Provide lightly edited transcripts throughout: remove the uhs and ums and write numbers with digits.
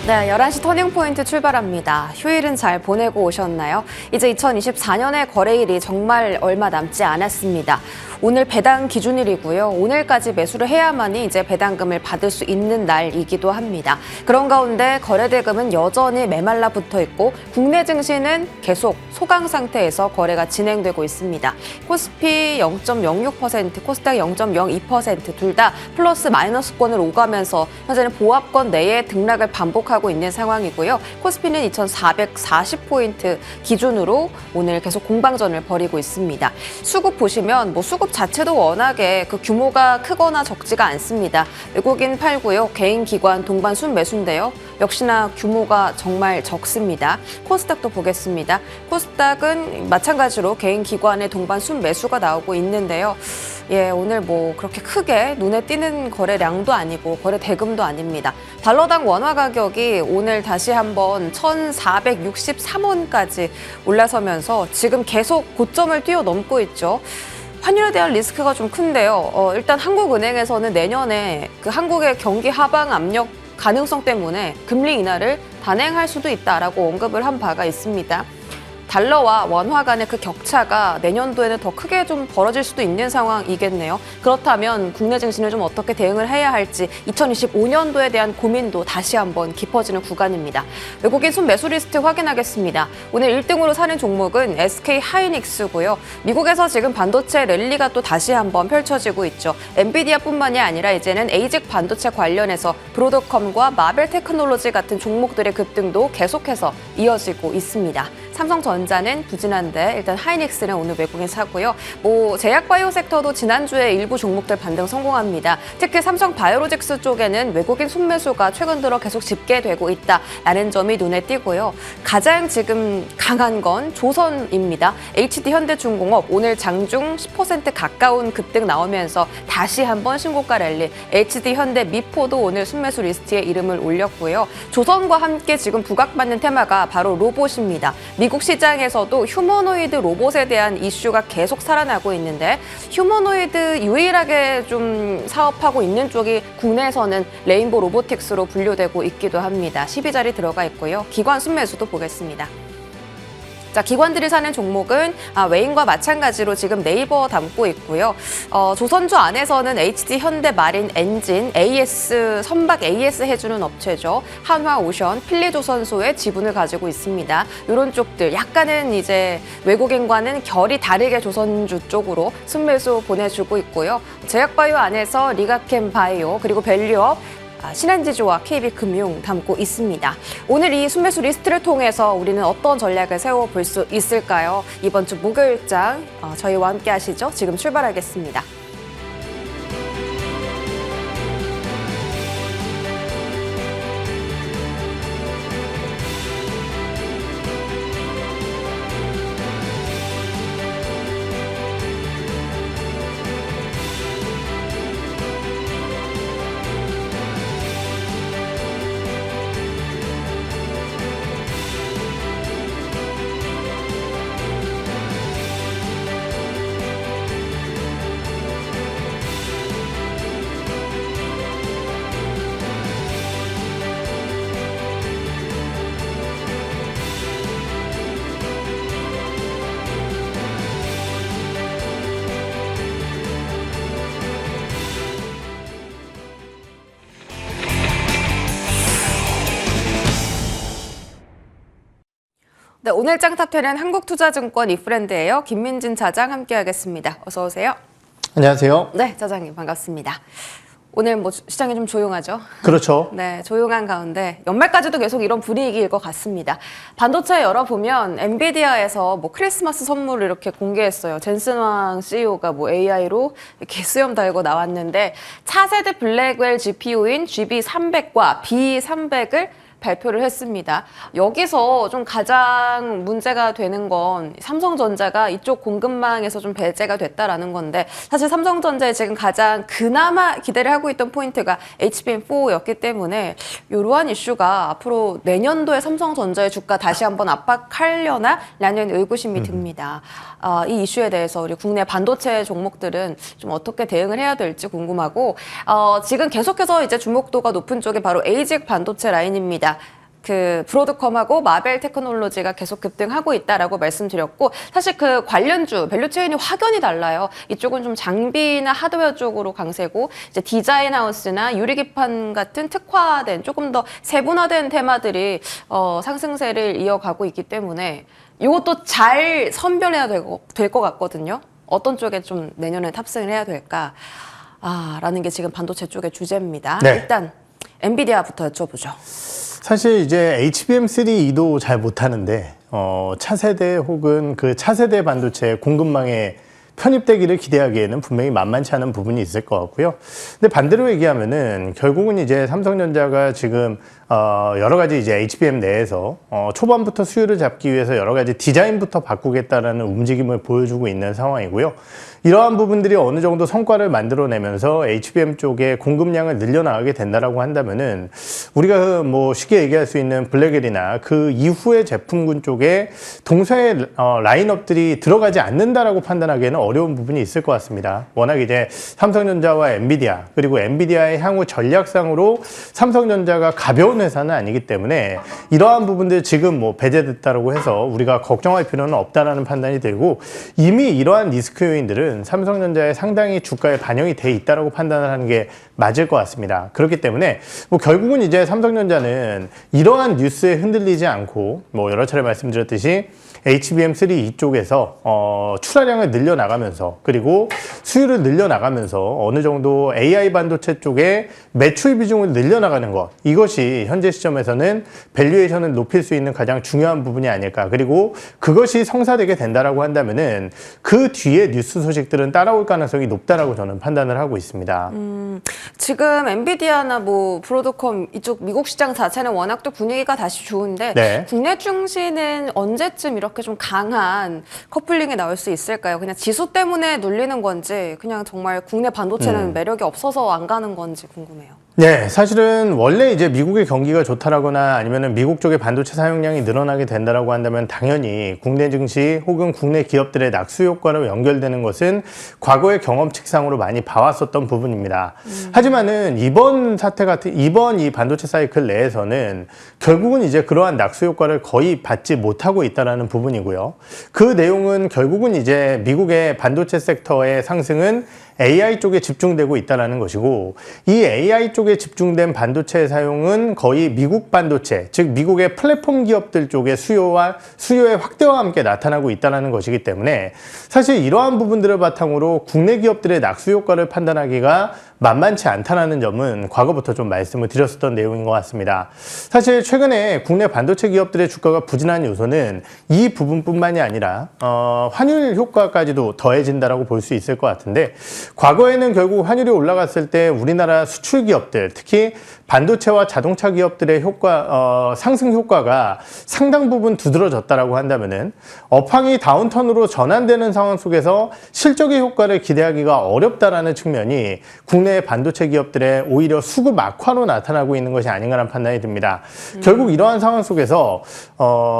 네, 11시 터닝포인트 출발합니다. 휴일은 잘 보내고 오셨나요? 이제 2024년의 거래일이 정말 얼마 남지 않았습니다. 오늘 배당 기준일이고요. 오늘까지 매수를 해야만이 이제 배당금을 받을 수 있는 날이기도 합니다. 그런 가운데 거래대금은 여전히 메말라 붙어 있고 국내 증시는 계속 소강 상태에서 거래가 진행되고 있습니다. 코스피 0.06%, 코스닥 0.02% 둘 다 플러스 마이너스권을 오가면서 현재는 보합권 내에 등락을 반복하고 있는 상황이고요. 코스피는 2,440포인트 기준으로 오늘 계속 공방전을 벌이고 있습니다. 수급 보시면 수급 자체도 워낙에 그 규모가 크거나 적지가 않습니다. 외국인 팔고요. 개인 기관 동반 순매수인데요. 역시나 규모가 정말 적습니다. 코스닥도 보겠습니다. 코스닥은 마찬가지로 개인 기관의 동반 순매수가 나오고 있는데요. 예, 오늘 그렇게 크게 눈에 띄는 거래량도 아니고 거래 대금도 아닙니다. 달러당 원화 가격이 오늘 다시 한번 1,463원까지 올라서면서 지금 계속 고점을 뛰어넘고 있죠. 환율에 대한 리스크가 좀 큰데요. 일단 한국은행에서는 내년에 그 한국의 경기 하방 압력 가능성 때문에 금리 인하를 단행할 수도 있다라고 언급을 한 바가 있습니다. 달러와 원화 간의 그 격차가 내년도에는 더 크게 좀 벌어질 수도 있는 상황이겠네요. 그렇다면 국내 증시는 좀 어떻게 대응을 해야 할지 2025년도에 대한 고민도 다시 한번 깊어지는 구간입니다. 외국인 순매수 리스트 확인하겠습니다. 오늘 1등으로 사는 종목은 SK 하이닉스고요. 미국에서 지금 반도체 랠리가 또 다시 한번 펼쳐지고 있죠. 엔비디아뿐만이 아니라 이제는 에이직 반도체 관련해서 브로드컴과 마벨 테크놀로지 같은 종목들의 급등도 계속해서 이어지고 있습니다. 삼성전자는 부진한데 일단 하이닉스는 오늘 외국인 사고요. 제약바이오 섹터도 지난주에 일부 종목들 반등 성공합니다. 특히 삼성바이오로직스 쪽에는 외국인 순매수가 최근 들어 계속 집계되고 있다라는 점이 눈에 띄고요. 가장 지금 강한 건 조선입니다. HD현대중공업 오늘 장중 10% 가까운 급등 나오면서 다시 한번 신고가 랠리. HD현대미포도 오늘 순매수 리스트에 이름을 올렸고요. 조선과 함께 지금 부각받는 테마가 바로 로봇입니다. 미국 시장에서도 휴머노이드 로봇에 대한 이슈가 계속 살아나고 있는데 휴머노이드 유일하게 좀 사업하고 있는 쪽이 국내에서는 레인보 로보틱스로 분류되고 있기도 합니다. 12자리 들어가 있고요. 기관 순매수도 보겠습니다. 자, 기관들이 사는 종목은 외인과 마찬가지로 지금 네이버 담고 있고요. 조선주 안에서는 HD 현대 마린 엔진, AS 선박 AS 해주는 업체죠. 한화오션, 필리조선소의 지분을 가지고 있습니다. 이런 쪽들 약간은 이제 외국인과는 결이 다르게 조선주 쪽으로 순매수 보내주고 있고요. 제약바이오 안에서 리가캠바이오 그리고 밸류업 신한지주와 KB금융 담고 있습니다. 오늘 이 순매수 리스트를 통해서 우리는 어떤 전략을 세워볼 수 있을까요? 이번 주 목요일장 저희와 함께 하시죠. 지금 출발하겠습니다. 네, 오늘 짱탑10은 한국투자증권 이프렌드예요. 김민진 차장 함께하겠습니다. 어서 오세요. 안녕하세요. 네, 차장님 반갑습니다. 오늘 시장이 좀 조용하죠? 그렇죠. 네, 조용한 가운데 연말까지도 계속 이런 분위기일 것 같습니다. 반도체 열어보면 엔비디아에서 크리스마스 선물을 이렇게 공개했어요. 젠슨 왕 CEO가 AI로 이렇게 수염 달고 나왔는데 차세대 블랙웰 GPU인 GB300과 B300을 발표를 했습니다. 여기서 좀 가장 문제가 되는 건 삼성전자가 이쪽 공급망에서 좀 배제가 됐다라는 건데 사실 삼성전자에 지금 가장 그나마 기대를 하고 있던 포인트가 HBM4였기 때문에 이러한 이슈가 앞으로 내년도에 삼성전자의 주가 다시 한번 압박하려나? 라는 의구심이 듭니다. 이 이슈에 대해서 우리 국내 반도체 종목들은 좀 어떻게 대응을 해야 될지 궁금하고 지금 계속해서 이제 주목도가 높은 쪽이 바로 에이직 반도체 라인입니다. 있습니다. 그 브로드컴하고 마벨 테크놀로지가 계속 급등하고 있다라고 말씀드렸고, 사실 그 관련주 밸류체인이 확연히 달라요. 이쪽은 좀 장비나 하드웨어 쪽으로 강세고, 이제 디자인 하우스나 유리기판 같은 특화된 조금 더 세분화된 테마들이 상승세를 이어가고 있기 때문에 이것도 잘 선별해야 될 것 같거든요. 어떤 쪽에 좀 내년에 탑승을 해야 될까? 라는 게 지금 반도체 쪽의 주제입니다. 네. 일단 엔비디아부터 여쭤보죠. 사실 이제 HBM3E도 잘 못하는데 차세대 혹은 그 차세대 반도체 공급망에 편입되기를 기대하기에는 분명히 만만치 않은 부분이 있을 것 같고요. 근데 반대로 얘기하면은 결국은 이제 삼성전자가 지금 여러 가지 이제 HBM 내에서 초반부터 수요를 잡기 위해서 여러 가지 디자인부터 바꾸겠다라는 움직임을 보여주고 있는 상황이고요. 이러한 부분들이 어느 정도 성과를 만들어내면서 HBM 쪽에 공급량을 늘려나가게 된다라고 한다면은 우리가 뭐 쉽게 얘기할 수 있는 블랙엘이나 그 이후의 제품군 쪽에 동서의 라인업들이 들어가지 않는다라고 판단하기에는 어려운 부분이 있을 것 같습니다. 워낙 이제 삼성전자와 엔비디아, 그리고 엔비디아의 향후 전략상으로 삼성전자가 가벼운 회사는 아니기 때문에 이러한 부분들 지금 뭐 배제됐다라고 해서 우리가 걱정할 필요는 없다라는 판단이 들고, 이미 이러한 리스크 요인들은 삼성전자에 상당히 주가에 반영이 돼 있다라고 판단을 하는 게 맞을 것 같습니다. 그렇기 때문에 뭐 결국은 이제 삼성전자는 이러한 뉴스에 흔들리지 않고 뭐 여러 차례 말씀드렸듯이 HBM3 이쪽에서 출하량을 늘려나가면서, 그리고 수율을 늘려나가면서 어느 정도 AI 반도체 쪽에 매출 비중을 늘려나가는 것, 이것이 현재 시점에서는 밸류에이션을 높일 수 있는 가장 중요한 부분이 아닐까. 그리고 그것이 성사되게 된다라고 한다면은 그 뒤에 뉴스 소식들은 따라올 가능성이 높다라고 저는 판단을 하고 있습니다. 지금 엔비디아나 뭐 브로드컴 이쪽 미국 시장 자체는 워낙 또 분위기가 다시 좋은데, 네. 국내 증시는 언제쯤 이렇게 좀 강한 커플링이 나올 수 있을까요? 그냥 지수 때문에 눌리는 건지, 그냥 정말 국내 반도체는 매력이 없어서 안 가는 건지 궁금해요. 네, 사실은 원래 이제 미국의 경기가 좋다라거나 아니면은 미국 쪽의 반도체 사용량이 늘어나게 된다라고 한다면 당연히 국내 증시 혹은 국내 기업들의 낙수 효과로 연결되는 것은 과거의 경험칙상으로 많이 봐왔었던 부분입니다. 하지만은 이번 이 반도체 사이클 내에서는 결국은 이제 그러한 낙수 효과를 거의 받지 못하고 있다라는 부분이고요. 그 내용은 결국은 이제 미국의 반도체 섹터의 상승은 AI 쪽에 집중되고 있다는 것이고, 이 AI 쪽에 집중된 반도체 사용은 거의 미국 반도체, 즉 미국의 플랫폼 기업들 쪽의 수요의 확대와 함께 나타나고 있다는 것이기 때문에 사실 이러한 부분들을 바탕으로 국내 기업들의 낙수 효과를 판단하기가 만만치 않다는 점은 과거부터 좀 말씀을 드렸었던 내용인 것 같습니다. 사실 최근에 국내 반도체 기업들의 주가가 부진한 요소는 이 부분뿐만이 아니라 환율 효과까지도 더해진다라고 볼 수 있을 것 같은데, 과거에는 결국 환율이 올라갔을 때 우리나라 수출 기업들, 특히 반도체와 자동차 기업들의 상승 효과가 상당 부분 두드러졌다라고 한다면은 업황이 다운턴으로 전환되는 상황 속에서 실적의 효과를 기대하기가 어렵다라는 측면이 국내 반도체 기업들의 오히려 수급 악화로 나타나고 있는 것이 아닌가라는 판단이 듭니다. 결국 이러한 상황 속에서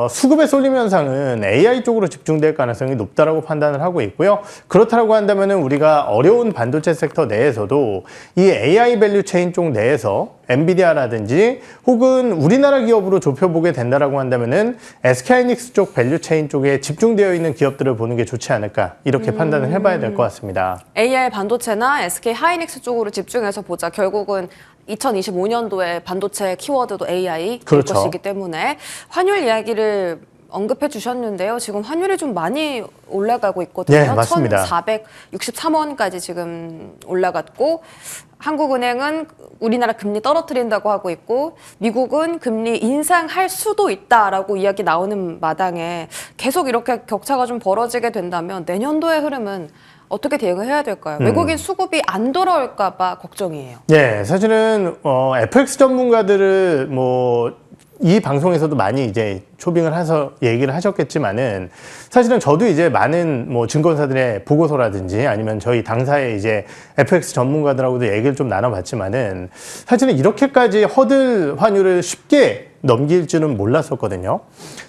수급의 쏠림 현상은 AI 쪽으로 집중될 가능성이 높다라고 판단을 하고 있고요. 그렇다고 한다면은 우리가 어려운 반도체 섹터 내에서도 이 AI 밸류 체인 쪽 내에서 엔비디아라든지 혹은 우리나라 기업으로 좁혀보게 된다라고 한다면은 SK하이닉스 쪽 밸류 체인 쪽에 집중되어 있는 기업들을 보는 게 좋지 않을까, 이렇게 판단을 해봐야 될 것 같습니다. AI 반도체나 SK하이닉스 쪽으로 집중해서 보자. 결국은 2025년도에 반도체 키워드도 AI 될 것이기 때문에 환율 이야기를 언급해 주셨는데요. 지금 환율이 좀 많이 올라가고 있거든요. 네, 맞습니다. 1,463원까지 지금 올라갔고, 한국은행은 우리나라 금리 떨어뜨린다고 하고 있고, 미국은 금리 인상할 수도 있다라고 이야기 나오는 마당에 계속 이렇게 격차가 좀 벌어지게 된다면 내년도의 흐름은 어떻게 대응을 해야 될까요? 외국인 수급이 안 돌아올까 봐 걱정이에요. 네, 사실은 FX 전문가들을 이 방송에서도 많이 이제 초빙을 해서 얘기를 하셨겠지만은, 사실은 저도 이제 많은 증권사들의 보고서라든지 아니면 저희 당사의 이제 FX 전문가들하고도 얘기를 좀 나눠봤지만은, 사실은 이렇게까지 허들 환율을 쉽게 넘길 줄은 몰랐었거든요.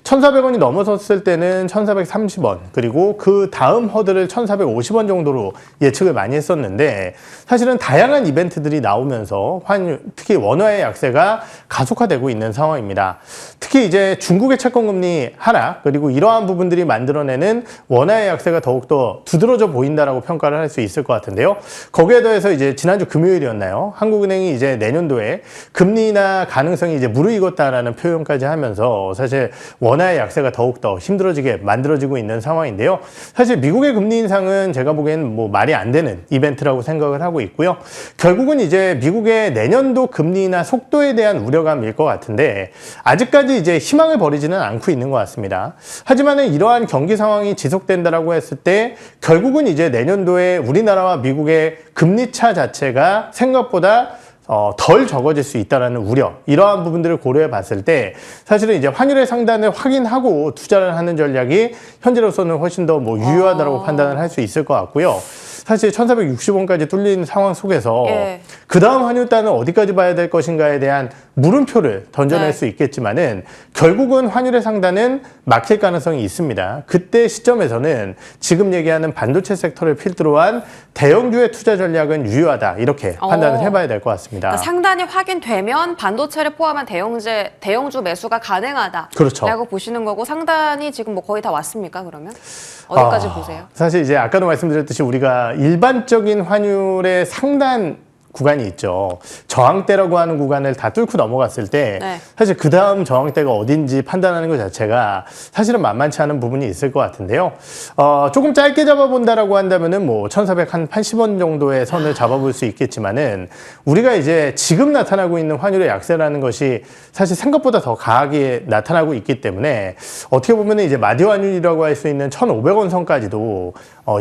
1,400원이 넘어섰을 때는 1,430원, 그리고 그 다음 허들을 1,450원 정도로 예측을 많이 했었는데, 사실은 다양한 이벤트들이 나오면서 환율, 특히 원화의 약세가 가속화되고 있는 상황입니다. 특히 이제 중국의 채권금리 하락, 그리고 이러한 부분들이 만들어내는 원화의 약세가 더욱더 두드러져 보인다라고 평가를 할 수 있을 것 같은데요. 거기에 더해서 이제 지난주 금요일이었나요? 한국은행이 이제 내년도에 금리나 가능성이 이제 무르익었다라는 표현까지 하면서 사실 원화의 약세가 더욱더 힘들어지게 만들어지고 있는 상황인데요. 사실 미국의 금리 인상은 제가 보기엔 뭐 말이 안 되는 이벤트라고 생각을 하고 있고요. 결국은 이제 미국의 내년도 금리나 속도에 대한 우려감일 것 같은데, 아직까지 이제 희망을 버리지는 않고 있는 것 같습니다. 하지만은 이러한 경기 상황이 지속된다라고 했을 때 결국은 이제 내년도에 우리나라와 미국의 금리 차 자체가 생각보다 덜 적어질 수 있다라는 우려, 이러한 부분들을 고려해 봤을 때 사실은 이제 환율의 상단을 확인하고 투자를 하는 전략이 현재로서는 훨씬 더 뭐 유효하다고 판단을 할 수 있을 것 같고요. 사실 1,460원까지 뚫린 상황 속에서 그 다음 환율단은 어디까지 봐야 될 것인가에 대한 물음표를 던져낼 수 있겠지만은 결국은 환율의 상단은 막힐 가능성이 있습니다. 그때 시점에서는 지금 얘기하는 반도체 섹터를 필두로 한 대형주의 투자 전략은 유효하다, 이렇게 판단을 해봐야 될 것 같습니다. 그러니까 상단이 확인되면 반도체를 포함한 대형주 매수가 가능하다. 그렇죠. 라고 보시는 거고, 상단이 지금 뭐 거의 다 왔습니까, 그러면? 어디까지 보세요? 사실 이제 아까도 말씀드렸듯이 우리가 일반적인 환율의 상단 구간이 있죠. 저항대라고 하는 구간을 다 뚫고 넘어갔을 때 사실 그 다음 저항대가 어딘지 판단하는 것 자체가 사실은 만만치 않은 부분이 있을 것 같은데요. 조금 짧게 잡아본다라고 한다면은 뭐 1,480원 정도의 선을 잡아볼 수 있겠지만은, 우리가 이제 지금 나타나고 있는 환율의 약세라는 것이 사실 생각보다 더 강하게 나타나고 있기 때문에 어떻게 보면은 이제 마디 환율이라고 할 수 있는 1,500원 선까지도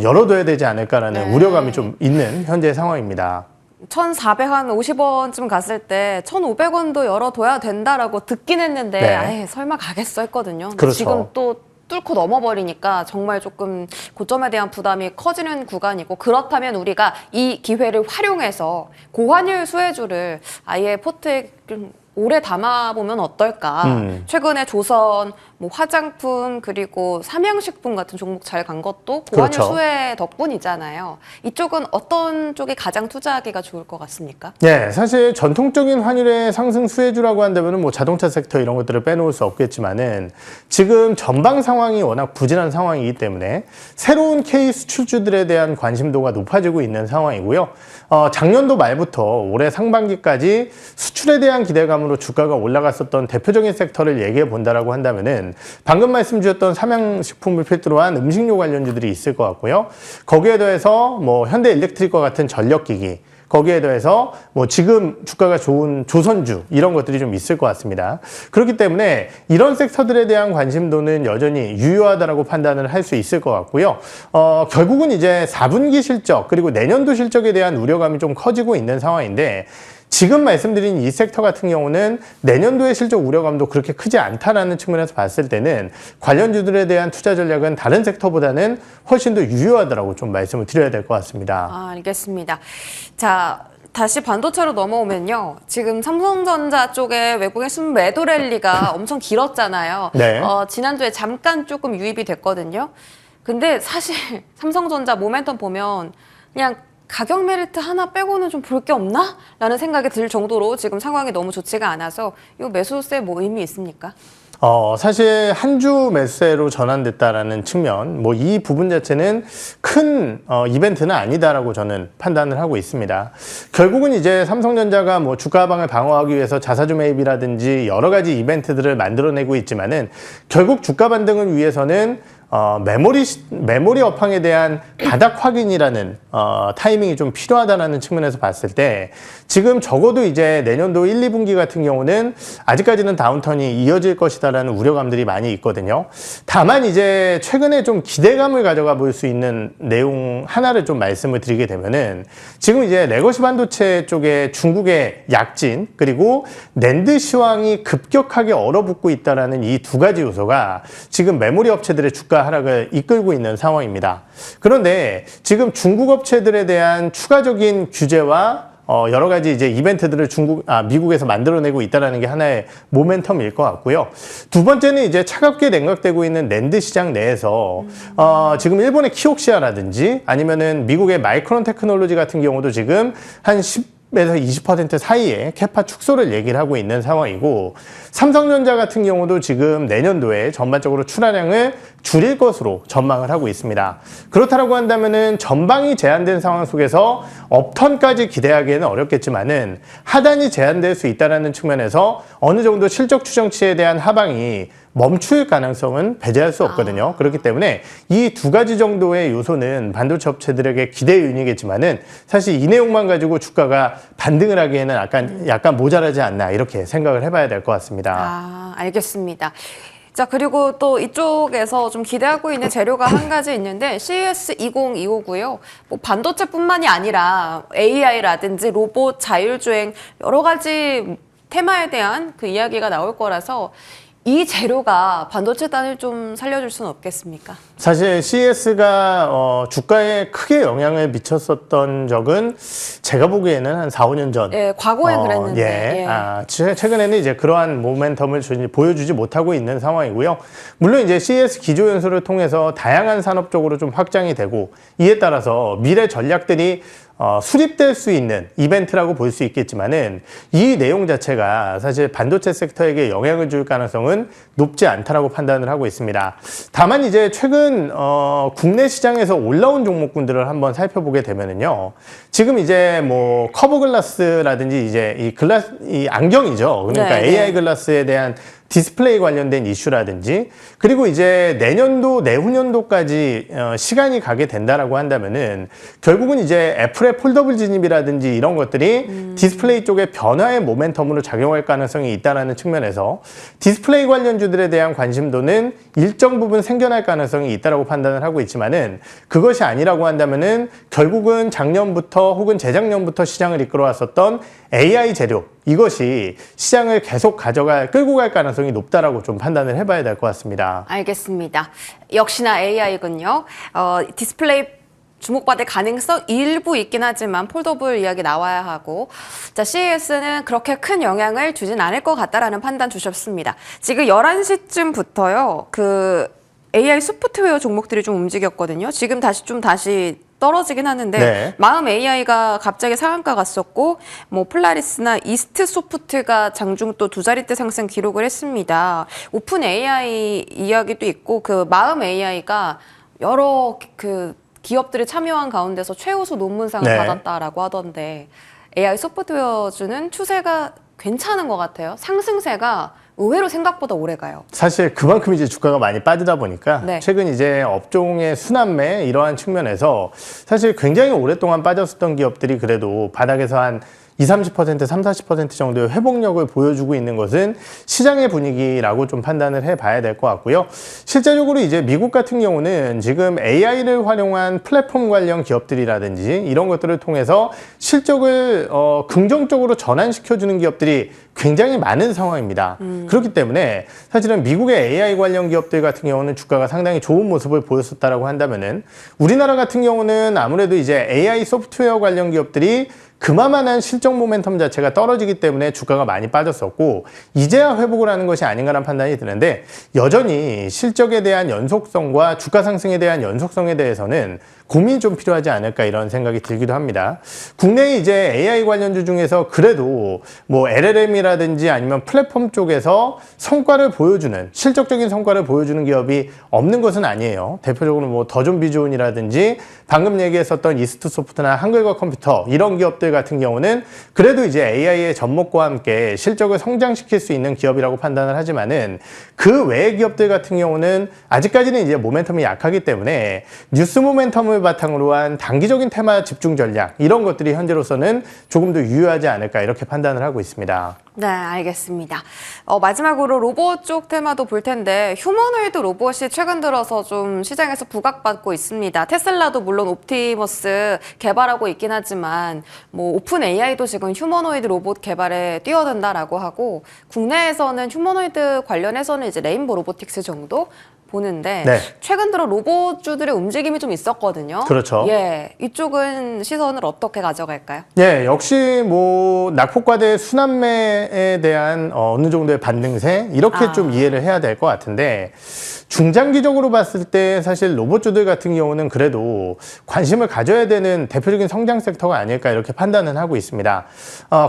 열어둬야 되지 않을까라는 우려감이 좀 있는 현재 상황입니다. 1,450원쯤 갔을 때 1,500원도 열어둬야 된다라고 듣긴 했는데 아예 설마 가겠어 했거든요. 그렇죠. 지금 또 뚫고 넘어버리니까 정말 조금 고점에 대한 부담이 커지는 구간이고, 그렇다면 우리가 이 기회를 활용해서 고환율 수혜주를 아예 포트에 오래 담아보면 어떨까. 최근에 조선, 뭐 화장품, 그리고 삼양식품 같은 종목 잘 간 것도 고환율 수혜 덕분이잖아요. 이쪽은 어떤 쪽이 가장 투자하기가 좋을 것 같습니까? 네, 사실 전통적인 환율의 상승 수혜주라고 한다면 뭐 자동차 섹터 이런 것들을 빼놓을 수 없겠지만은, 지금 전방 상황이 워낙 부진한 상황이기 때문에 새로운 K 수출주들에 대한 관심도가 높아지고 있는 상황이고요. 작년도 말부터 올해 상반기까지 수출에 대한 기대감으로 주가가 올라갔었던 대표적인 섹터를 얘기해 본다라고 한다면은 방금 말씀 주셨던 삼양식품을 필두로 한 음식료 관련주들이 있을 것 같고요. 거기에 더해서 뭐 현대일렉트릭과 같은 전력기기, 거기에 더해서 뭐 지금 주가가 좋은 조선주, 이런 것들이 좀 있을 것 같습니다. 그렇기 때문에 이런 섹터들에 대한 관심도는 여전히 유효하다라고 판단을 할 수 있을 것 같고요. 결국은 이제 4분기 실적, 그리고 내년도 실적에 대한 우려감이 좀 커지고 있는 상황인데, 지금 말씀드린 이 섹터 같은 경우는 내년도의 실적 우려감도 그렇게 크지 않다라는 측면에서 봤을 때는 관련주들에 대한 투자 전략은 다른 섹터보다는 훨씬 더 유효하다라고 좀 말씀을 드려야 될 것 같습니다. 알겠습니다. 자, 다시 반도체로 넘어오면요. 지금 삼성전자 쪽에 외국인 순매도 랠리가 엄청 길었잖아요. 지난주에 잠깐 조금 유입이 됐거든요. 근데 사실 삼성전자 모멘텀 보면 그냥 가격 메리트 하나 빼고는 좀 볼 게 없나? 라는 생각이 들 정도로 지금 상황이 너무 좋지가 않아서 이 매수세 뭐 의미 있습니까? 사실 한 주 매수세로 전환됐다라는 측면, 뭐 이 부분 자체는 큰 이벤트는 아니다라고 저는 판단을 하고 있습니다. 결국은 이제 삼성전자가 뭐 주가 하방을 방어하기 위해서 자사주 매입이라든지 여러 가지 이벤트들을 만들어내고 있지만은, 결국 주가 반등을 위해서는 메모리 업황에 대한 바닥 확인이라는 타이밍이 좀 필요하다는 측면에서 봤을 때, 지금 적어도 이제 내년도 1, 2분기 같은 경우는 아직까지는 다운턴이 이어질 것이다라는 우려감들이 많이 있거든요. 다만 이제 최근에 좀 기대감을 가져가 볼 수 있는 내용 하나를 좀 말씀을 드리게 되면은, 지금 이제 레거시 반도체 쪽에 중국의 약진, 그리고 낸드 시황이 급격하게 얼어붙고 있다라는 이 두 가지 요소가 지금 메모리 업체들의 주가 하락을 이끌고 있는 상황입니다. 그런데 지금 중국 업체들에 대한 추가적인 규제와 여러 가지 이제 이벤트들을 미국에서 만들어내고 있다라는 게 하나의 모멘텀일 것 같고요. 두 번째는 이제 차갑게 냉각되고 있는 낸드 시장 내에서 지금 일본의 키옥시아라든지 아니면은 미국의 마이크론 테크놀로지 같은 경우도 지금 한 10에서 20% 사이에 캐파 축소를 얘기를 하고 있는 상황이고, 삼성전자 같은 경우도 지금 내년도에 전반적으로 출하량을 줄일 것으로 전망을 하고 있습니다. 그렇다고 한다면은 전방이 제한된 상황 속에서 업턴까지 기대하기에는 어렵겠지만은 하단이 제한될 수 있다는 측면에서 어느 정도 실적 추정치에 대한 하방이 멈출 가능성은 배제할 수 없거든요. 그렇기 때문에 이 두 가지 정도의 요소는 반도체 업체들에게 기대 요인이겠지만은 사실 이 내용만 가지고 주가가 반등을 하기에는 약간 모자라지 않나 이렇게 생각을 해봐야 될 것 같습니다. 알겠습니다. 자, 그리고 또 이쪽에서 좀 기대하고 있는 재료가 한 가지 있는데 CES 2025고요. 뭐 반도체뿐만이 아니라 AI라든지 로봇, 자율주행 여러 가지 테마에 대한 그 이야기가 나올 거라서 이 재료가 반도체 단을 좀 살려줄 수는 없겠습니까? 사실 CES가 주가에 크게 영향을 미쳤었던 적은 제가 보기에는 한 4, 5년 전. 예, 과거엔 그랬는데. 최근에는 이제 그러한 모멘텀을 보여주지 못하고 있는 상황이고요. 물론 이제 CES 기조 연설을 통해서 다양한 산업 쪽으로 좀 확장이 되고, 이에 따라서 미래 전략들이 수립될 수 있는 이벤트라고 볼 수 있겠지만은 이 내용 자체가 사실 반도체 섹터에게 영향을 줄 가능성은 높지 않다라고 판단을 하고 있습니다. 다만 이제 최근 국내 시장에서 올라온 종목군들을 한번 살펴보게 되면은요, 지금 이제 뭐 커버 글라스라든지 이제 이 안경이죠. 그러니까 네, AI 글라스에 대한 디스플레이 관련된 이슈라든지, 그리고 이제 내년도, 내후년도까지 시간이 가게 된다라고 한다면은 결국은 이제 애플의 폴더블 진입이라든지 이런 것들이 디스플레이 쪽의 변화의 모멘텀으로 작용할 가능성이 있다는 측면에서 디스플레이 관련주들에 대한 관심도는 일정 부분 생겨날 가능성이 있다라고 판단을 하고 있지만은, 그것이 아니라고 한다면은 결국은 작년부터 혹은 재작년부터 시장을 이끌어왔었던 AI 재료, 이것이 시장을 계속 끌고 갈 가능성이 높다라고 좀 판단을 해봐야 될 것 같습니다. 알겠습니다. 역시나 AI군요. 디스플레이 주목받을 가능성 일부 있긴 하지만 폴더블 이야기 나와야 하고, 자, CES는 그렇게 큰 영향을 주진 않을 것 같다라는 판단 주셨습니다. 지금 11시쯤부터요, 그 AI 소프트웨어 종목들이 좀 움직였거든요. 지금 다시 떨어지긴 하는데, 네. 마음 AI가 갑자기 상한가 갔었고, 뭐 플라리스나 이스트 소프트가 장중 또 두 자릿대 상승 기록을 했습니다. 오픈 AI 이야기도 있고, 그 마음 AI가 여러 그 기업들이 참여한 가운데서 최우수 논문상을 네. 받았다라고 하던데, AI 소프트웨어주는 추세가 괜찮은 것 같아요. 상승세가 의외로 생각보다 오래 가요. 사실 그만큼 이제 주가가 많이 빠지다 보니까 네. 최근 이제 업종의 순환매 이러한 측면에서 사실 굉장히 오랫동안 빠졌었던 기업들이 그래도 바닥에서 한 20, 30%, 30, 40% 정도의 회복력을 보여주고 있는 것은 시장의 분위기라고 좀 판단을 해봐야 될 것 같고요. 실제적으로 이제 미국 같은 경우는 지금 AI를 활용한 플랫폼 관련 기업들이라든지 이런 것들을 통해서 실적을 긍정적으로 전환시켜주는 기업들이 굉장히 많은 상황입니다. 그렇기 때문에 사실은 미국의 AI 관련 기업들 같은 경우는 주가가 상당히 좋은 모습을 보였었다라고 한다면은, 우리나라 같은 경우는 아무래도 이제 AI 소프트웨어 관련 기업들이 그만한 실적 모멘텀 자체가 떨어지기 때문에 주가가 많이 빠졌었고, 이제야 회복을 하는 것이 아닌가라는 판단이 드는데, 여전히 실적에 대한 연속성과 주가 상승에 대한 연속성에 대해서는 고민이 좀 필요하지 않을까 이런 생각이 들기도 합니다. 국내에 이제 AI 관련주 중에서 그래도 뭐 LLM이라든지 아니면 플랫폼 쪽에서 성과를 보여주는, 실적적인 성과를 보여주는 기업이 없는 것은 아니에요. 대표적으로 뭐 더존비존이라든지 방금 얘기했었던 이스트 소프트나 한글과 컴퓨터 이런 기업들 같은 경우는 그래도 이제 AI의 접목과 함께 실적을 성장시킬 수 있는 기업이라고 판단을 하지만은, 그 외의 기업들 같은 경우는 아직까지는 이제 모멘텀이 약하기 때문에 뉴스 모멘텀을 바탕으로 한 단기적인 테마 집중 전략, 이런 것들이 현재로서는 조금 더 유효하지 않을까 이렇게 판단을 하고 있습니다. 네, 알겠습니다. 마지막으로 로봇 쪽 테마도 볼 텐데, 휴머노이드 로봇이 최근 들어서 좀 시장에서 부각받고 있습니다. 테슬라도 물론 옵티머스 개발하고 있긴 하지만, 뭐 오픈 AI도 지금 휴머노이드 로봇 개발에 뛰어든다라고 하고, 국내에서는 휴머노이드 관련해서는 이제 레인보 로보틱스 정도 보는데 네. 최근 들어 로봇주들의 움직임이 좀 있었거든요. 그렇죠. 예, 이쪽은 시선을 어떻게 가져갈까요? 예, 역시 뭐 낙폭과대 순환매에 대한 어느 정도의 반등세 이렇게 좀 이해를 해야 될 것 같은데 중장기적으로 봤을 때 사실 로봇주들 같은 경우는 그래도 관심을 가져야 되는 대표적인 성장 섹터가 아닐까 이렇게 판단은 하고 있습니다.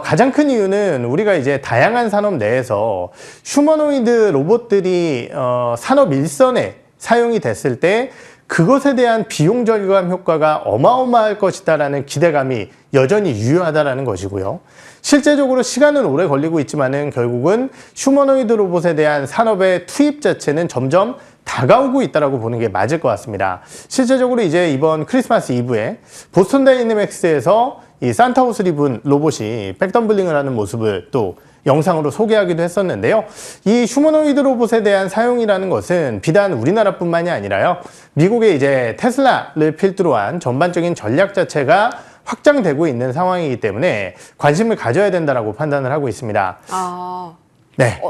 가장 큰 이유는 우리가 이제 다양한 산업 내에서 휴머노이드 로봇들이 산업 일선에 사용이 됐을 때 그것에 대한 비용 절감 효과가 어마어마할 것이다라는 기대감이 여전히 유효하다라는 것이고요. 실제적으로 시간은 오래 걸리고 있지만은 결국은 휴머노이드 로봇에 대한 산업의 투입 자체는 점점 다가오고 있다라고 보는 게 맞을 것 같습니다. 실제적으로 이제 이번 크리스마스 이브에 보스턴 다이내믹스에서 이 산타 옷을 입은 로봇이 백덤블링을 하는 모습을 또 영상으로 소개하기도 했었는데요. 이 휴머노이드 로봇에 대한 사용이라는 것은 비단 우리나라뿐만이 아니라요. 미국의 이제 테슬라를 필두로 한 전반적인 전략 자체가 확장되고 있는 상황이기 때문에 관심을 가져야 된다라고 판단을 하고 있습니다. 네.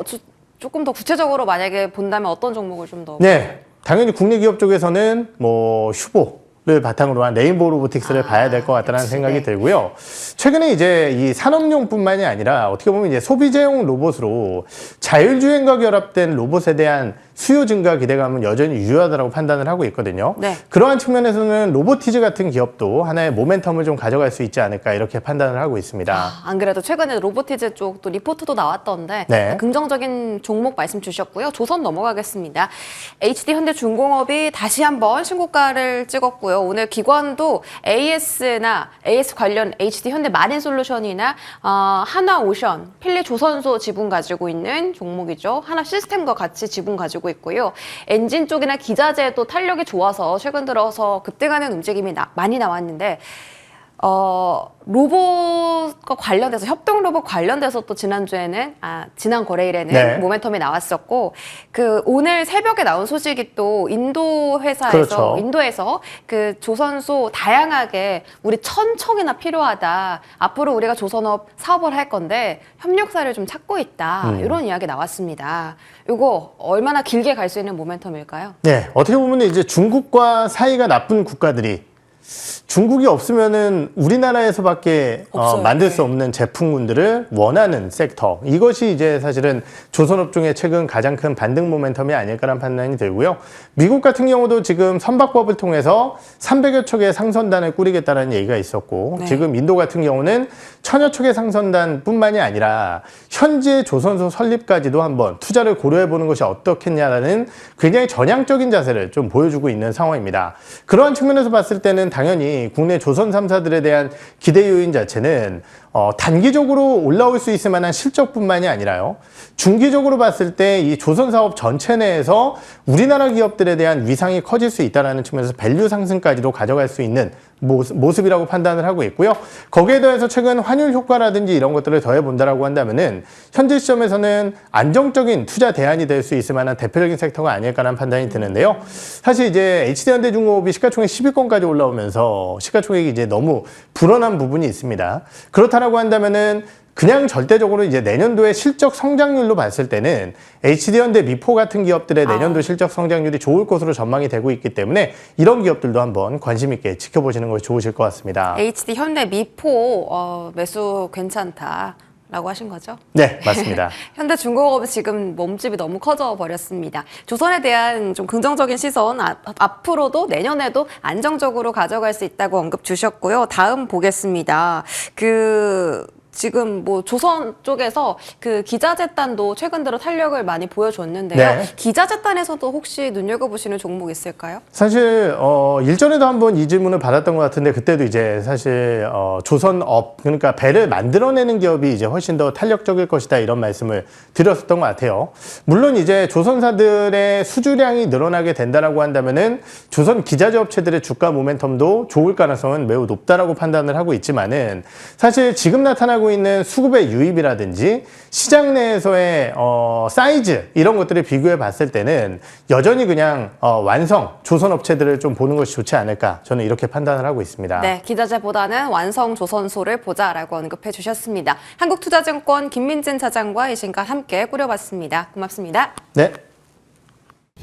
조금 더 구체적으로 만약에 본다면 어떤 종목을 좀 더? 네. 당연히 국내 기업 쪽에서는 뭐 휴보를 바탕으로 한 레인보우 로보틱스를 봐야 될 것 같다는 생각이 들고요. 최근에 이제 이 산업용뿐만이 아니라 어떻게 보면 이제 소비재용 로봇으로 자율주행과 결합된 로봇에 대한 수요 증가 기대감은 여전히 유효하다고 판단을 하고 있거든요. 네. 그러한 측면에서는 로보티즈 같은 기업도 하나의 모멘텀을 좀 가져갈 수 있지 않을까 이렇게 판단을 하고 있습니다. 안 그래도 최근에 로보티즈 쪽 또 리포트도 나왔던데 네. 긍정적인 종목 말씀 주셨고요. 조선 넘어가겠습니다. HD 현대중공업이 다시 한번 신고가를 찍었고요. 오늘 기관도 AS나 AS 관련 HD 현대 마린솔루션이나 하나오션, 필리조선소 지분 가지고 있는 종목이죠. 하나시스템과 같이 지분 가지고 있고요. 엔진 쪽이나 기자재도 탄력이 좋아서 최근 들어서 급등하는 움직임이 많이 나왔는데 로봇과 관련돼서 협동 로봇 관련돼서 또 지난주에는 지난 거래일에는 네. 모멘텀이 나왔었고 그 오늘 새벽에 나온 소식이 또 인도 회사에서 그렇죠. 인도에서 그 조선소 다양하게 우리 1,000척이나 필요하다. 앞으로 우리가 조선업 사업을 할 건데 협력사를 좀 찾고 있다. 이런 이야기 나왔습니다. 이거 얼마나 길게 갈 수 있는 모멘텀일까요? 네, 어떻게 보면 이제 중국과 사이가 나쁜 국가들이 중국이 없으면은 우리나라에서밖에 만들 수 없는 제품군들을 원하는 섹터. 이것이 이제 사실은 조선업종의 최근 가장 큰 반등 모멘텀이 아닐까라는 판단이 들고요. 미국 같은 경우도 지금 선박법을 통해서 300여 척의 상선단을 꾸리겠다는 얘기가 있었고 네. 지금 인도 같은 경우는 1000여 척의 상선단뿐만이 아니라 현재 조선소 설립까지도 한번 투자를 고려해보는 것이 어떻겠냐라는 굉장히 전향적인 자세를 좀 보여주고 있는 상황입니다. 그러한 측면에서 봤을 때는 당연히 국내 조선 3사들에 대한 기대 요인 자체는 단기적으로 올라올 수 있을 만한 실적뿐만이 아니라요. 중기적으로 봤을 때 이 조선 사업 전체 내에서 우리나라 기업들에 대한 위상이 커질 수 있다는 측면에서 밸류 상승까지도 가져갈 수 있는 모습이라고 판단을 하고 있고요. 거기에 더해서 최근 환율 효과라든지 이런 것들을 더해본다라고 한다면은 현재 시점에서는 안정적인 투자 대안이 될 수 있을 만한 대표적인 섹터가 아닐까라는 판단이 드는데요. 사실 이제 HD현대중공업이 시가총액 10위권까지 올라오면서 시가총액이 이제 너무 불어난 부분이 있습니다. 그렇다라고 한다면은 그냥 절대적으로 이제 내년도의 실적 성장률로 봤을 때는 HD현대 미포 같은 기업들의 내년도 실적 성장률이 좋을 것으로 전망이 되고 있기 때문에 이런 기업들도 한번 관심 있게 지켜보시는 것이 좋으실 것 같습니다. HD 현대 미포 매수 괜찮다. 라고 하신 거죠? 네, 맞습니다. 현대중공업은 지금 몸집이 너무 커져 버렸습니다. 조선에 대한 좀 긍정적인 시선 앞으로도 내년에도 안정적으로 가져갈 수 있다고 언급 주셨고요. 다음 보겠습니다. 지금 뭐 조선 쪽에서 그 기자재단도 최근 들어 탄력을 많이 보여줬는데요. 네. 기자재단에서도 혹시 눈여겨보시는 종목 있을까요? 사실 일전에도 한번 이 질문을 받았던 것 같은데 그때도 이제 사실 조선업 그러니까 배를 만들어내는 기업이 이제 훨씬 더 탄력적일 것이다 이런 말씀을 드렸었던 것 같아요. 물론 이제 조선사들의 수주량이 늘어나게 된다라고 한다면은 조선 기자재 업체들의 주가 모멘텀도 좋을 가능성은 매우 높다라고 판단을 하고 있지만은 사실 지금 나타나고 있는 수급의 유입이라든지 시장 내에서의 사이즈 이런 것들을 비교해 봤을 때는 여전히 그냥 완성 조선 업체들을 좀 보는 것이 좋지 않을까 저는 이렇게 판단을 하고 있습니다. 네, 기자재보다는 완성 조선소를 보자라고 언급해 주셨습니다. 한국투자증권 김민진 차장과 이 시간 함께 꾸려봤습니다. 고맙습니다. 네.